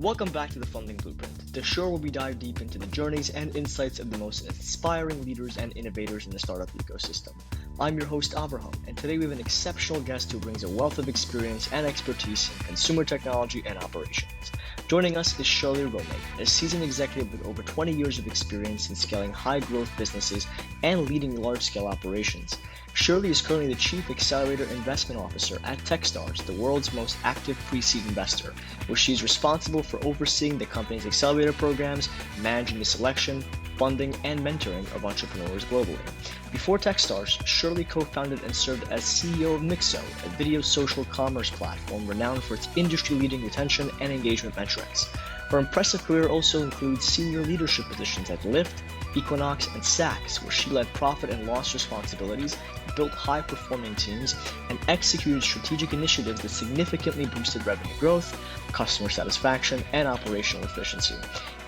Welcome back to the Funding Blueprint, the show where we dive deep into the journeys and insights of the most inspiring leaders and innovators in the startup ecosystem. I'm your host, Abraham, and today we have an exceptional guest who brings a wealth of experience and expertise in consumer technology and operations. Joining us is Shirley Romig, a seasoned executive with over 20 years of experience in scaling high-growth businesses and leading large-scale operations. Shirley is currently the Chief Accelerator Investment Officer at Techstars, the world's most active pre-seed investor, where she is responsible for overseeing the company's accelerator programs, managing the selection, funding, and mentoring of entrepreneurs globally. Before Techstars, Shirley co-founded and served as CEO of Mixo, a video social commerce platform renowned for its industry-leading retention and engagement metrics. Her impressive career also includes senior leadership positions at Lyft, Equinox, and Saks, where she led profit and loss responsibilities, built high-performing teams, and executed strategic initiatives that significantly boosted revenue growth, customer satisfaction, and operational efficiency.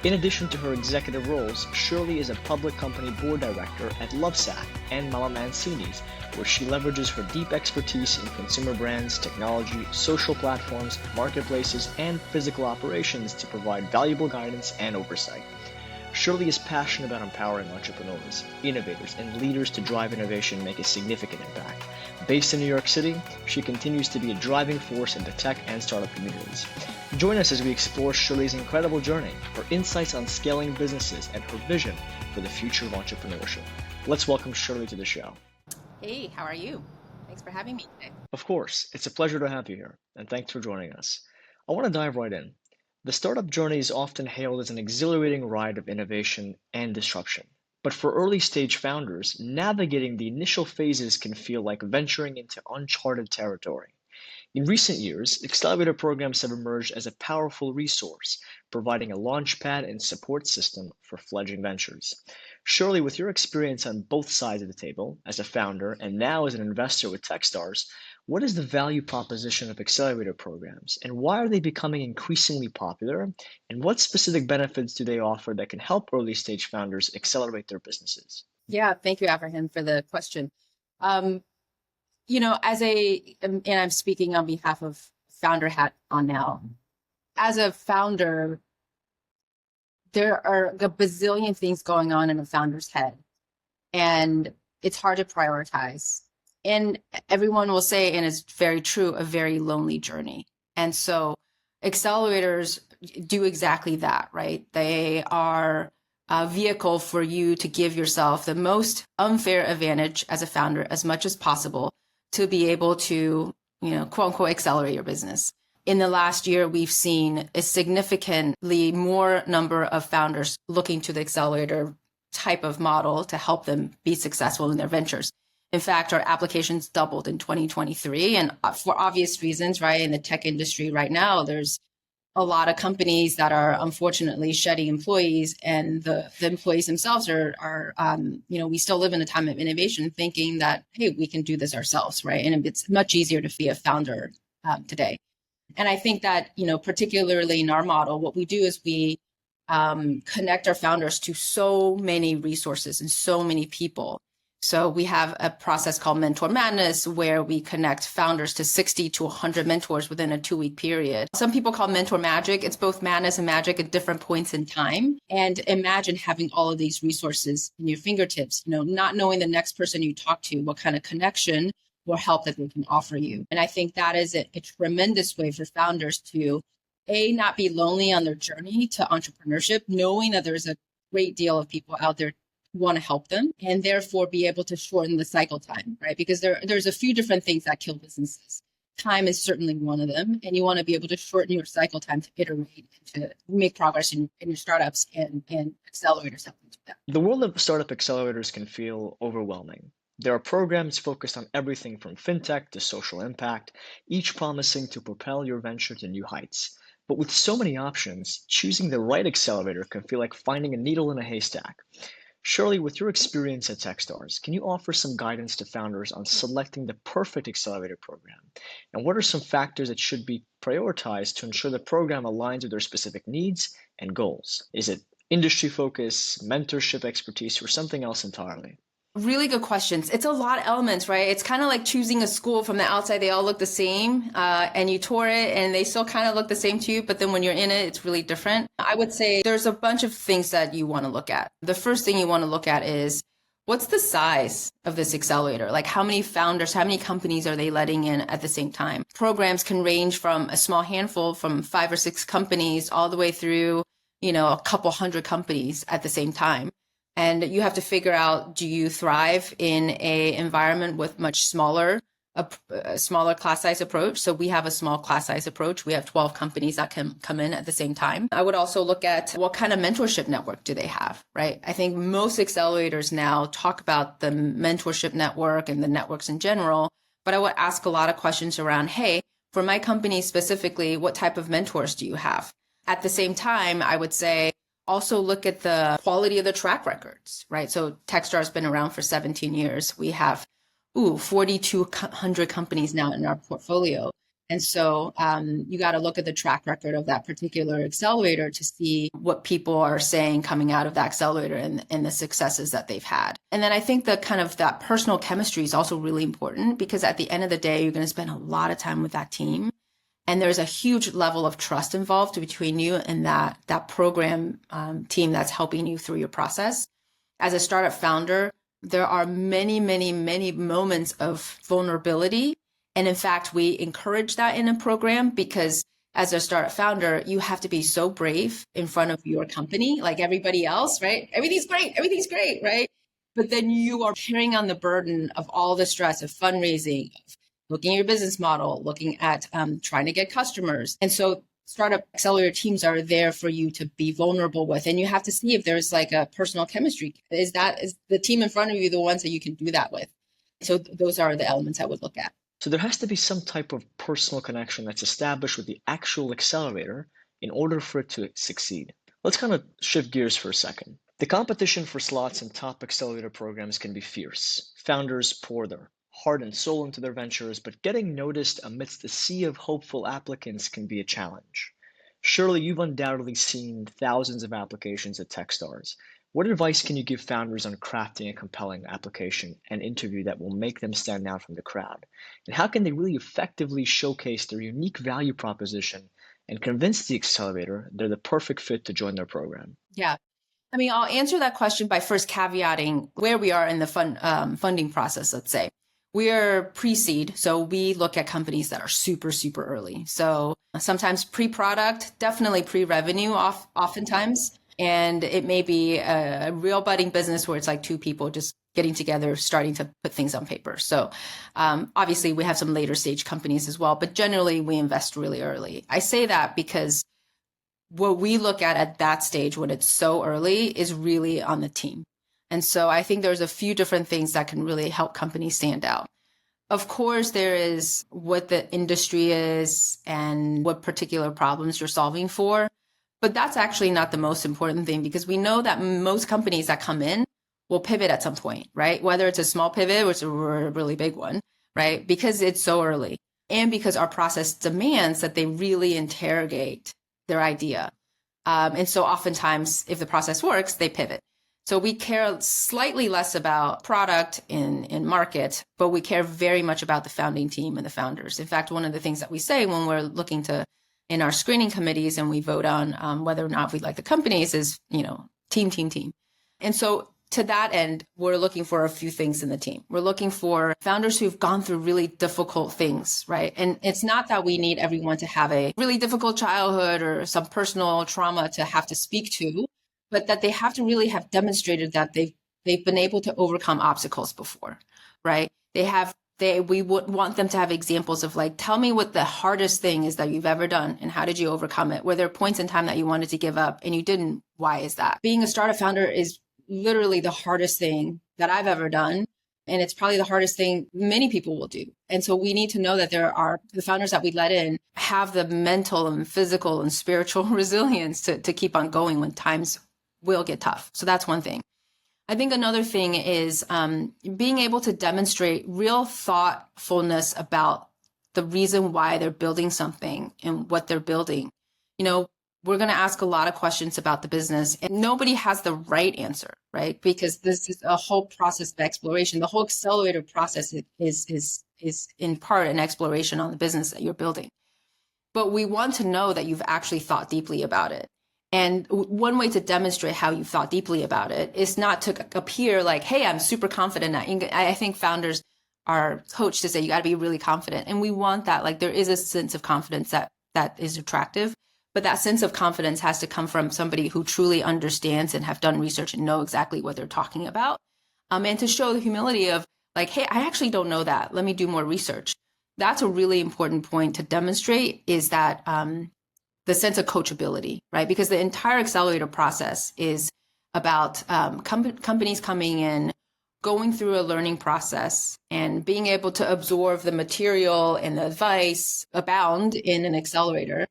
In addition to her executive roles, Shirley is a public company board director at Lovesac and Mama Mancini's, where she leverages her deep expertise in consumer brands, technology, social platforms, marketplaces, and physical operations to provide valuable guidance and oversight. Shirley is passionate about empowering entrepreneurs, innovators, and leaders to drive innovation and make a significant impact. Based in New York City, she continues to be a driving force in the tech and startup communities. Join us as we explore Shirley's incredible journey, her insights on scaling businesses, and her vision for the future of entrepreneurship. Let's welcome Shirley to the show. Hey, how are you? Thanks for having me today. Of course, it's a pleasure to have you here, and thanks for joining us. I want to dive right in. The startup journey is often hailed as an exhilarating ride of innovation and disruption. But for early stage founders, navigating the initial phases can feel like venturing into uncharted territory. In recent years, accelerator programs have emerged as a powerful resource, providing a launchpad and support system for fledgling ventures. Shirley, with your experience on both sides of the table, as a founder and now as an investor with Techstars, what is the value proposition of accelerator programs, and why are they becoming increasingly popular? And what specific benefits do they offer that can help early stage founders accelerate their businesses? Yeah, thank you, Abraham, for the question. And I'm speaking on behalf of founder hat on now. As a founder, there are a bazillion things going on in a founder's head, and it's hard to prioritize. And everyone will say, and it's very true, a very lonely journey. And so accelerators do exactly that, right? They are a vehicle for you to give yourself the most unfair advantage as a founder as much as possible to be able to, quote unquote, accelerate your business. In the last year, we've seen a significantly more number of founders looking to the accelerator type of model to help them be successful in their ventures. In fact, our applications doubled in 2023, and for obvious reasons, right? In the tech industry right now, there's a lot of companies that are unfortunately shedding employees, and the employees themselves are we still live in a time of innovation, thinking that, hey, we can do this ourselves, right? And it's much easier to be a founder today. And I think that, particularly in our model, what we do is we connect our founders to so many resources and so many people. So we have a process called Mentor Madness, where we connect founders to 60 to 100 mentors within a 2-week period. Some people call mentor magic. It's both madness and magic at different points in time. And imagine having all of these resources in your fingertips, not knowing the next person you talk to, what kind of connection or help that they can offer you. And I think that is a tremendous way for founders to, not be lonely on their journey to entrepreneurship, knowing that there's a great deal of people out there want to help them, and therefore be able to shorten the cycle time, right? Because there's a few different things that kill businesses. Time is certainly one of them, and you want to be able to shorten your cycle time to iterate, to make progress in your startups, and accelerators help you do that. The world of startup accelerators can feel overwhelming. There are programs focused on everything from fintech to social impact, each promising to propel your venture to new heights. But with so many options, choosing the right accelerator can feel like finding a needle in a haystack. Shirley, with your experience at Techstars, can you offer some guidance to founders on selecting the perfect accelerator program? And what are some factors that should be prioritized to ensure the program aligns with their specific needs and goals? Is it industry focus, mentorship expertise, or something else entirely? Really good questions. It's a lot of elements, right? It's kind of like choosing a school from the outside. They all look the same, and you tour it and they still kind of look the same to you. But then when you're in it, it's really different. I would say there's a bunch of things that you want to look at. The first thing you want to look at is what's the size of this accelerator? Like how many founders, how many companies are they letting in at the same time? Programs can range from a small handful, from 5 or 6 companies, all the way through, a couple hundred companies at the same time. And you have to figure out, do you thrive in a environment with much smaller, a smaller class size approach? So we have a small class size approach. We have 12 companies that can come in at the same time. I would also look at what kind of mentorship network do they have, right? I think most accelerators now talk about the mentorship network and the networks in general, but I would ask a lot of questions around, hey, for my company specifically, what type of mentors do you have? At the same time, I would say, also look at the quality of the track records, right? So Techstars has been around for 17 years. We have 4,200 companies now in our portfolio. And so you got to look at the track record of that particular accelerator to see what people are saying coming out of that accelerator and the successes that they've had. And then I think the kind of that personal chemistry is also really important, because at the end of the day, you're going to spend a lot of time with that team. And there's a huge level of trust involved between you and that program team that's helping you through your process. As a startup founder, there are many, many, many moments of vulnerability. And in fact, we encourage that in a program, because as a startup founder, you have to be so brave in front of your company, like everybody else, right? Everything's great, right? But then you are carrying on the burden of all the stress of fundraising, looking at your business model, looking at trying to get customers. And so startup accelerator teams are there for you to be vulnerable with. And you have to see if there's like a personal chemistry. Is the team in front of you the ones that you can do that with? So those are the elements I would look at. So there has to be some type of personal connection that's established with the actual accelerator in order for it to succeed. Let's kind of shift gears for a second. The competition for slots in top accelerator programs can be fierce. Founders pour their heart and soul into their ventures, but getting noticed amidst the sea of hopeful applicants can be a challenge. Shirley, you've undoubtedly seen thousands of applications at Techstars. What advice can you give founders on crafting a compelling application and interview that will make them stand out from the crowd? And how can they really effectively showcase their unique value proposition and convince the accelerator they're the perfect fit to join their program? Yeah. I mean, I'll answer that question by first caveating where we are in the funding process, let's say. We are pre-seed, so we look at companies that are super, super early. So sometimes pre-product, definitely pre-revenue oftentimes. And it may be a real budding business where it's like 2 people just getting together, starting to put things on paper. So obviously we have some later stage companies as well, but generally we invest really early. I say that because what we look at that stage when it's so early is really on the team. And so I think there's a few different things that can really help companies stand out. Of course, there is what the industry is and what particular problems you're solving for. But that's actually not the most important thing, because we know that most companies that come in will pivot at some point, right? Whether it's a small pivot or it's a really big one, right? Because it's so early, and because our process demands that they really interrogate their idea. And so oftentimes, if the process works, they pivot. So we care slightly less about product in market, but we care very much about the founding team and the founders. In fact, one of the things that we say when we're looking to, in our screening committees, and we vote on whether or not we like the companies, is, team. And so to that end, we're looking for a few things in the team. We're looking for founders who've gone through really difficult things, right? And it's not that we need everyone to have a really difficult childhood or some personal trauma to have to speak to, but that they have to really have demonstrated that they've been able to overcome obstacles before, right? We would want them to have examples of, like, tell me what the hardest thing is that you've ever done and how did you overcome it? Were there points in time that you wanted to give up and you didn't? Why is that? Being a startup founder is literally the hardest thing that I've ever done. And it's probably the hardest thing many people will do. And so we need to know that the founders that we let in have the mental and physical and spiritual resilience to keep on going when times will get tough. So that's one thing. I think another thing is being able to demonstrate real thoughtfulness about the reason why they're building something and what they're building. we're going to ask a lot of questions about the business, and nobody has the right answer, right? Because this is a whole process of exploration. The whole accelerator process is in part an exploration on the business that you're building. But we want to know that you've actually thought deeply about it. And one way to demonstrate how you've thought deeply about it is not to appear like, hey, I'm super confident. I think founders are coached to say you got to be really confident. And we want that. Like, there is a sense of confidence that is attractive. But that sense of confidence has to come from somebody who truly understands and have done research and know exactly what they're talking about. And to show the humility of like, hey, I actually don't know that. Let me do more research. That's a really important point to demonstrate, is that the sense of coachability, right? Because the entire accelerator process is about companies coming in, going through a learning process and being able to absorb the material and the advice abound in an accelerator.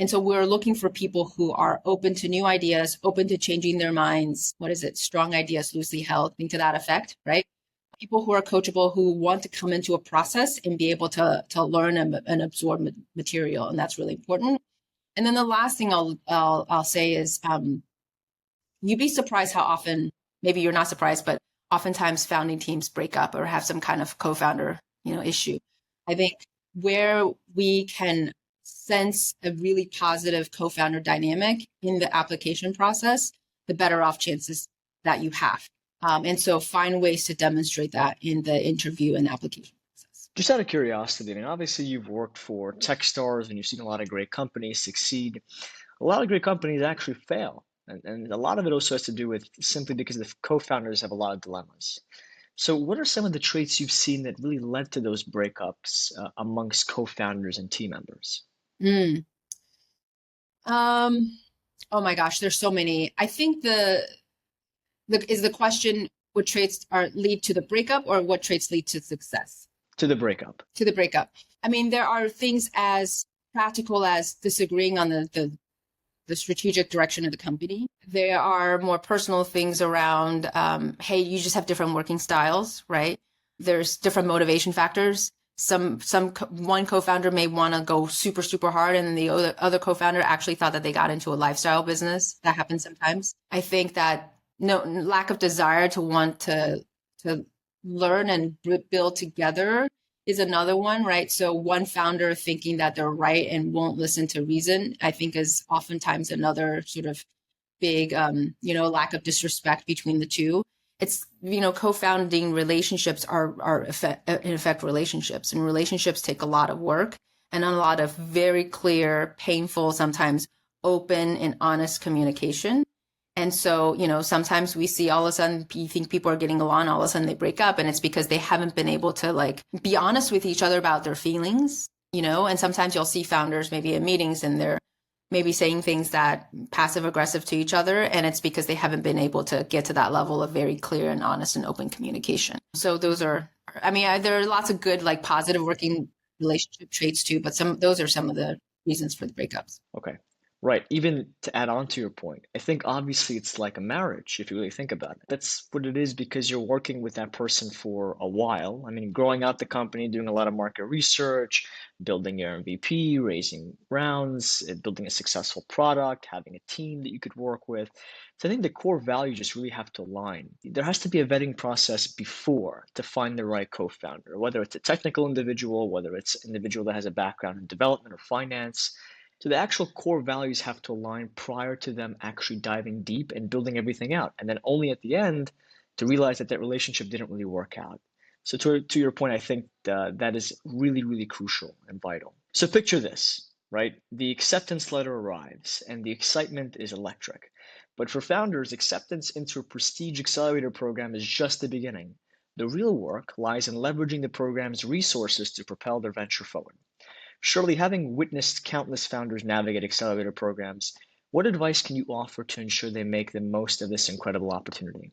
And so we're looking for people who are open to new ideas, open to changing their minds. What is it? Strong ideas loosely held, think to that effect, right? People who are coachable, who want to come into a process and be able to learn and absorb material. And that's really important. And then the last thing I'll say is, you'd be surprised how often, maybe you're not surprised, but oftentimes founding teams break up or have some kind of co-founder, issue. I think where we can sense a really positive co-founder dynamic in the application process, the better off chances that you have. And so find ways to demonstrate that in the interview and application process. Just out of curiosity, I mean, obviously you've worked for Techstars and you've seen a lot of great companies succeed. A lot of great companies actually fail. And a lot of it also has to do with simply because the co-founders have a lot of dilemmas. So what are some of the traits you've seen that really led to those breakups amongst co-founders and team members? Oh my gosh, there's so many. I think is the question, what traits lead to the breakup, or what traits lead to success? To the breakup. To the breakup. I mean, there are things as practical as disagreeing on the strategic direction of the company. There are more personal things around, hey, you just have different working styles, right? There's different motivation factors. One co-founder may want to go super, super hard, and the other co-founder actually thought that they got into a lifestyle business. That happens sometimes. I think that lack of desire to want to learn and build together is another one, right? So one founder thinking that they're right and won't listen to reason, I think, is oftentimes another sort of big, lack of disrespect between the two. It's, co-founding relationships are in effect relationships, and relationships take a lot of work and a lot of very clear, painful, sometimes open and honest communication. And so, sometimes we see all of a sudden, you think people are getting along, all of a sudden they break up, and it's because they haven't been able to be honest with each other about their feelings, and sometimes you'll see founders maybe in meetings and they're maybe saying things that passive aggressive to each other. And it's because they haven't been able to get to that level of very clear and honest and open communication. So those are, there are lots of good, positive working relationship traits too, but those are some of the reasons for the breakups. Okay. Right. Even to add on to your point, I think obviously it's like a marriage, if you really think about it. That's what it is, because you're working with that person for a while. I mean, growing out the company, doing a lot of market research, building your MVP, raising rounds, building a successful product, having a team that you could work with. So I think the core values just really have to align. There has to be a vetting process before to find the right co-founder, whether it's a technical individual, whether it's an individual that has a background in development or finance. So the actual core values have to align prior to them actually diving deep and building everything out. And then only at the end to realize that relationship didn't really work out. So to your point, I think that is really, really crucial and vital. So picture this, right? The acceptance letter arrives and the excitement is electric. But for founders, acceptance into a prestige accelerator program is just the beginning. The real work lies in leveraging the program's resources to propel their venture forward. Shirley, having witnessed countless founders navigate accelerator programs, what advice can you offer to ensure they make the most of this incredible opportunity?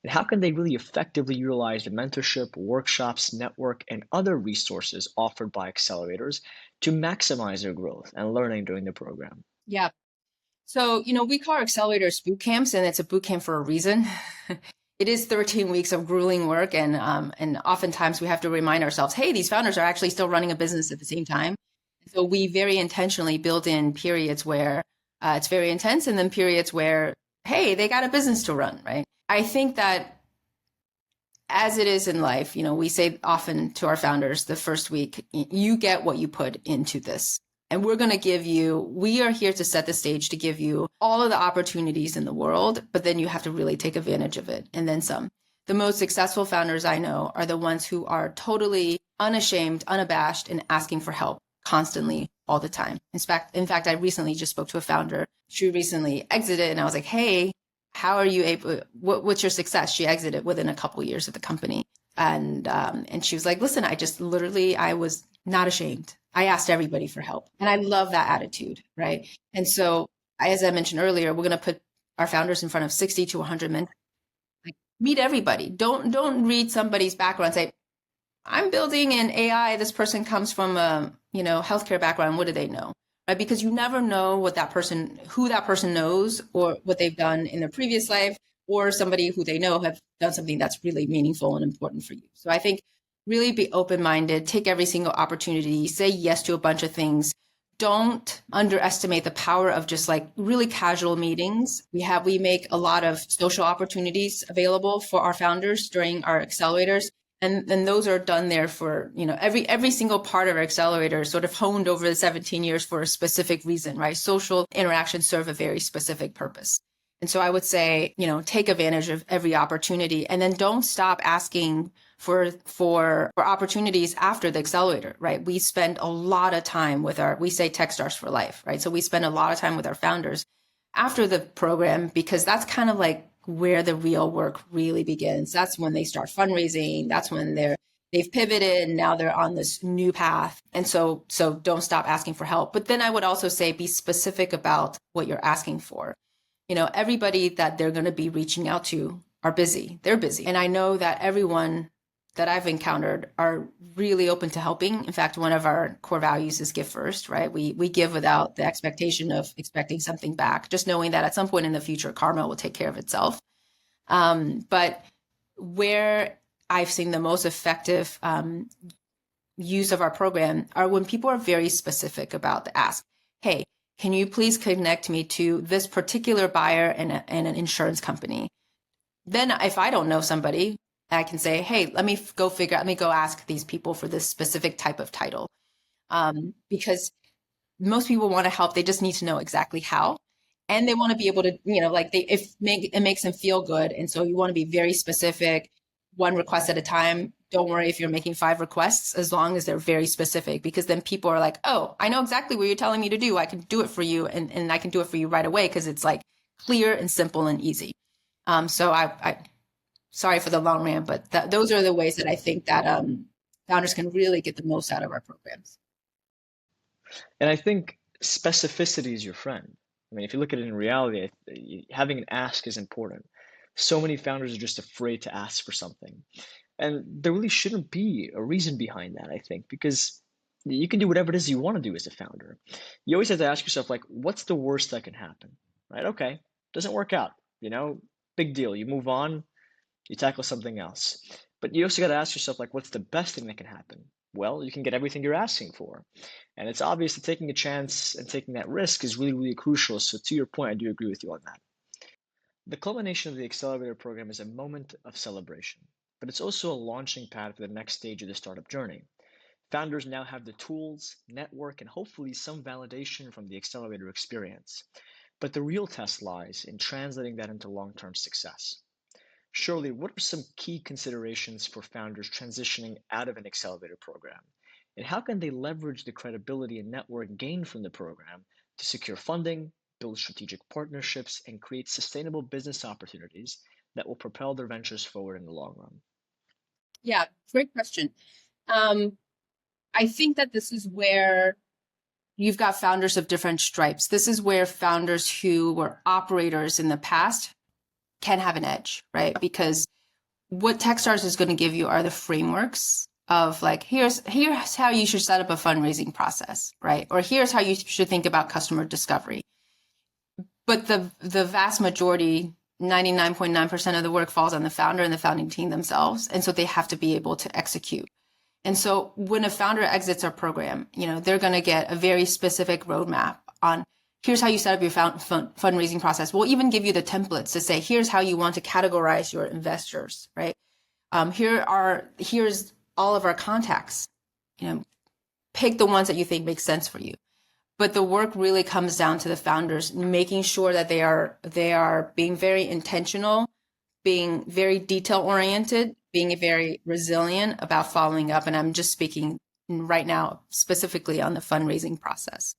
And how can they really effectively utilize the mentorship, workshops, network, and other resources offered by accelerators to maximize their growth and learning during the program? Yeah. So, we call our accelerators boot camps, and it's a boot camp for a reason. It is 13 weeks of grueling work, and oftentimes we have to remind ourselves, hey, these founders are actually still running a business at the same time. So we very intentionally build in periods where It's very intense. And then periods where, hey, they got a business to run, right? I think that as it is in life, we say often to our founders the first week, you get what you put into this. And we are here to set the stage to give you all of the opportunities in the world, but then you have to really take advantage of it and then some. The most successful founders I know are the ones who are totally unashamed, unabashed, and asking for help constantly all the time. In fact, I recently just spoke to a founder. She recently exited and I was like, hey, how are you able, what's your success? She exited within a couple of years of the company. And she was like, listen, I was not ashamed. I asked everybody for help. And I love that attitude, right? And so, as I mentioned earlier, we're going to put our founders in front of 60 to 100 men. Like, meet everybody. Don't read somebody's background and say, I'm building an AI. This person comes from a, healthcare background. What do they know? Right? Because you never know who that person knows or what they've done in their previous life, or somebody who they know have done something that's really meaningful and important for you. So I think really be open-minded, take every single opportunity, say yes to a bunch of things. Don't underestimate the power of just like really casual meetings. We make a lot of social opportunities available for our founders during our accelerators. And those are done there for, every single part of our accelerator is sort of honed over the 17 years for a specific reason, right? Social interactions serve a very specific purpose. And so I would say, take advantage of every opportunity and then don't stop asking for opportunities after the accelerator, right? We spend a lot of time we say Techstars for life, right? So we spend a lot of time with our founders after the program because that's kind of like where the real work really begins. That's when they start fundraising. That's when they've pivoted and now they're on this new path. And so don't stop asking for help. But then I would also say be specific about what you're asking for. Everybody that they're going to be reaching out to are busy. They're busy. And I know that everyone that I've encountered are really open to helping. In fact, one of our core values is give first, right? We give without the expectation of expecting something back, just knowing that at some point in the future, karma will take care of itself. But where I've seen the most effective use of our program are when people are very specific about the ask. Hey, can you please connect me to this particular buyer and an insurance company? Then if I don't know somebody, I can say, hey, let me go ask these people for this specific type of title. Because most people want to help. They just need to know exactly how. And they want to be able to, it makes them feel good. And so you want to be very specific, one request at a time. Don't worry if you're making 5 requests, as long as they're very specific, because then people are like, oh, I know exactly what you're telling me to do. I can do it for you. And I can do it for you right away because it's like clear and simple and easy. So I sorry for the long rant, but those are the ways that I think that founders can really get the most out of our programs. And I think specificity is your friend. I mean, if you look at it in reality, having an ask is important. So many founders are just afraid to ask for something. And there really shouldn't be a reason behind that, I think, because you can do whatever it is you want to do as a founder. You always have to ask yourself, like, what's the worst that can happen, right? Okay, doesn't work out, big deal. You move on, you tackle something else. But you also got to ask yourself, like, what's the best thing that can happen? Well, you can get everything you're asking for. And it's obvious that taking a chance and taking that risk is really, really crucial. So to your point, I do agree with you on that. The culmination of the Accelerator program is a moment of celebration, but it's also a launching pad for the next stage of the startup journey. Founders now have the tools, network, and hopefully some validation from the Accelerator experience. But the real test lies in translating that into long-term success. Shirley, what are some key considerations for founders transitioning out of an accelerator program? And how can they leverage the credibility and network gained from the program to secure funding, build strategic partnerships, and create sustainable business opportunities that will propel their ventures forward in the long run? Yeah, great question. I think that this is where you've got founders of different stripes. This is where founders who were operators in the past can have an edge, right? Because what Techstars is going to give you are the frameworks of like, here's how you should set up a fundraising process, right? Or here's how you should think about customer discovery. But the vast majority, 99.9% of the work falls on the founder and the founding team themselves. And so they have to be able to execute. And so when a founder exits our program, they're going to get a very specific roadmap on here's how you set up your fundraising process. We'll even give you the templates to say, here's how you want to categorize your investors, right? Here's all of our contacts. Pick the ones that you think make sense for you. But the work really comes down to the founders, making sure that they are being very intentional, being very detail oriented, being very resilient about following up. And I'm just speaking right now specifically on the fundraising process.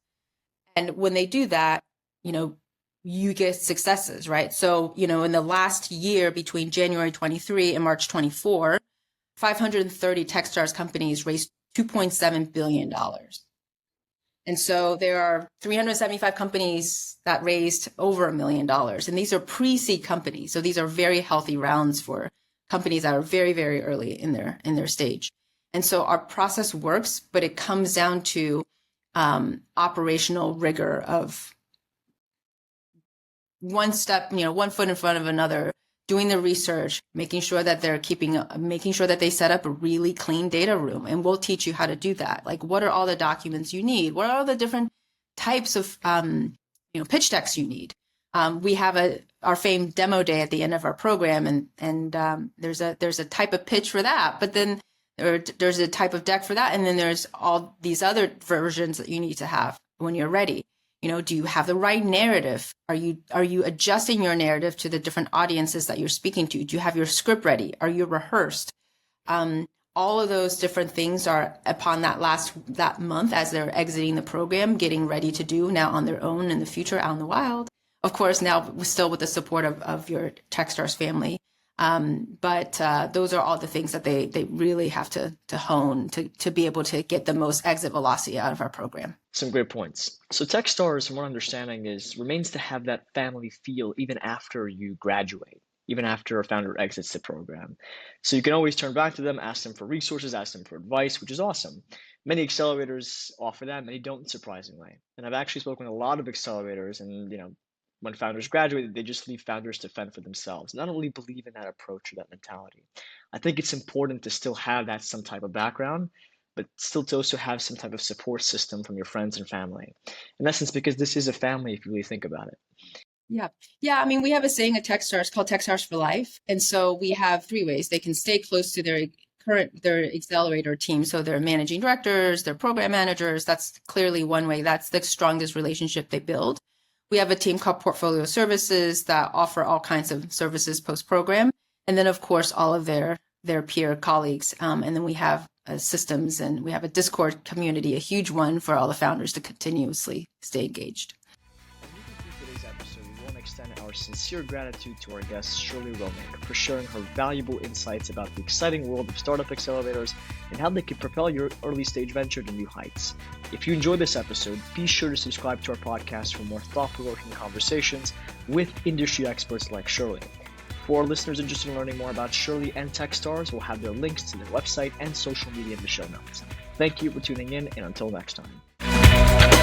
And when they do that, you get successes, right? So, in the last year between January 23 and March 24, 530 Techstars companies raised $2.7 billion. And so there are 375 companies that raised over $1 million. And these are pre-seed companies. So these are very healthy rounds for companies that are very, very early in their stage. And so our process works, but it comes down to operational rigor of one step, one foot in front of another, doing the research, making sure that making sure that they set up a really clean data room. And we'll teach you how to do that. Like, what are all the documents you need? What are all the different types of, pitch decks you need? We have our famed demo day at the end of our program, and there's a type of pitch for that, but then there's a type of deck for that. And then there's all these other versions that you need to have when you're ready. Do you have the right narrative? Are you adjusting your narrative to the different audiences that you're speaking to? Do you have your script ready? Are you rehearsed? All of those different things are upon that month as they're exiting the program, getting ready to do now on their own in the future out in the wild. Of course, now still with the support of your Techstars family. But those are all the things that they really have to hone to be able to get the most exit velocity out of our program. Some great points. So Techstars, from what understanding, remains to have that family feel even after you graduate, even after a founder exits the program. So you can always turn back to them, ask them for resources, ask them for advice, which is awesome. Many accelerators offer that, many don't, surprisingly. And I've actually spoken with a lot of accelerators, and when founders graduate, they just leave founders to fend for themselves. And I don't really believe in that approach or that mentality. I think it's important to still have that some type of background, but still to also have some type of support system from your friends and family. In essence, because this is a family, if you really think about it. Yeah. I mean, we have a saying at Techstars called Techstars for Life. And so we have 3 ways. They can stay close to their accelerator team. So their managing directors, their program managers, that's clearly one way. That's the strongest relationship they build. We have a team called Portfolio Services that offer all kinds of services post-program. And then, of course, all of their peer colleagues. And then we have systems, and we have a Discord community, a huge one for all the founders to continuously stay engaged. As we conclude today's episode, we want to extend our sincere gratitude to our guest, Shirley Romig, for sharing her valuable insights about the exciting world of startup accelerators and how they can propel your early stage venture to new heights. If you enjoyed this episode, be sure to subscribe to our podcast for more thought-provoking conversations with industry experts like Shirley. For our listeners interested in learning more about Shirley and Techstars, we'll have their links to their website and social media in the show notes. Thank you for tuning in, and until next time.